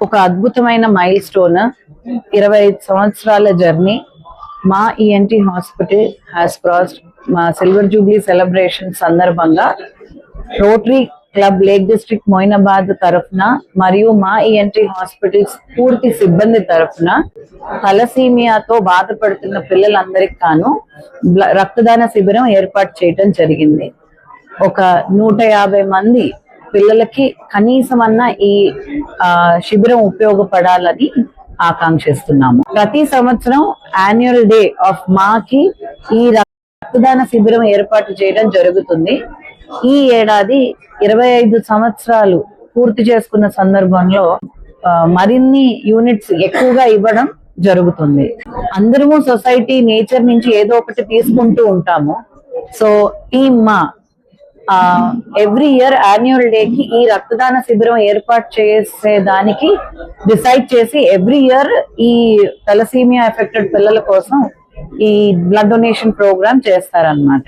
ఒక అద్భుతమైన mile stone 25 సంవత్సరాల జర్నీ మా ఈఎన్టీ హాస్పిటల్ హ్యాస్ క్రాస్డ్. మా సిల్వర్ జూబ్లీ సెలబ్రేషన్ సందర్భంగా rotary club lake district Moinabad తరఫున మరియు మా ఈఎన్టీ హాస్పిటల్స్ పూర్తి సిబ్బంది తరఫున తలసీమియాతో బాధపడుతున్న పిల్లలందరికీ గాను రక్తదాన శిబిరం ఏర్పాటు చేయడం జరిగింది. ఒక 150 మంది పిల్లలకి కనీసమన్నా ఈ శిబిరం ఉపయోగపడాలని ఆకాంక్షిస్తున్నాము. ప్రతి సంవత్సరం యాన్యువల్ డే ఆఫ్ మాకి ఈ రక్తదాన శిబిరం ఏర్పాటు చేయడం జరుగుతుంది. ఈ ఏడాది 25 సంవత్సరాలు పూర్తి చేసుకున్న సందర్భంలో మరిన్ని యూనిట్స్ ఎక్కువగా ఇవ్వడం జరుగుతుంది. అందరము సొసైటీ నేచర్ నుంచి ఏదో ఒకటి తీసుకుంటూ ఉంటాము. సో టీమ్ మా ఎవ్రీ ఇయర్ యాన్యువల్ డే కి ఈ రక్తదాన శిబిరం ఏర్పాటు చేసేదానికి డిసైడ్ చేసి ఎవ్రీ ఇయర్ ఈ తలసీమియా ఎఫెక్టెడ్ పిల్లల కోసం ఈ బ్లడ్ డొనేషన్ ప్రోగ్రామ్ చేస్తారన్నమాట.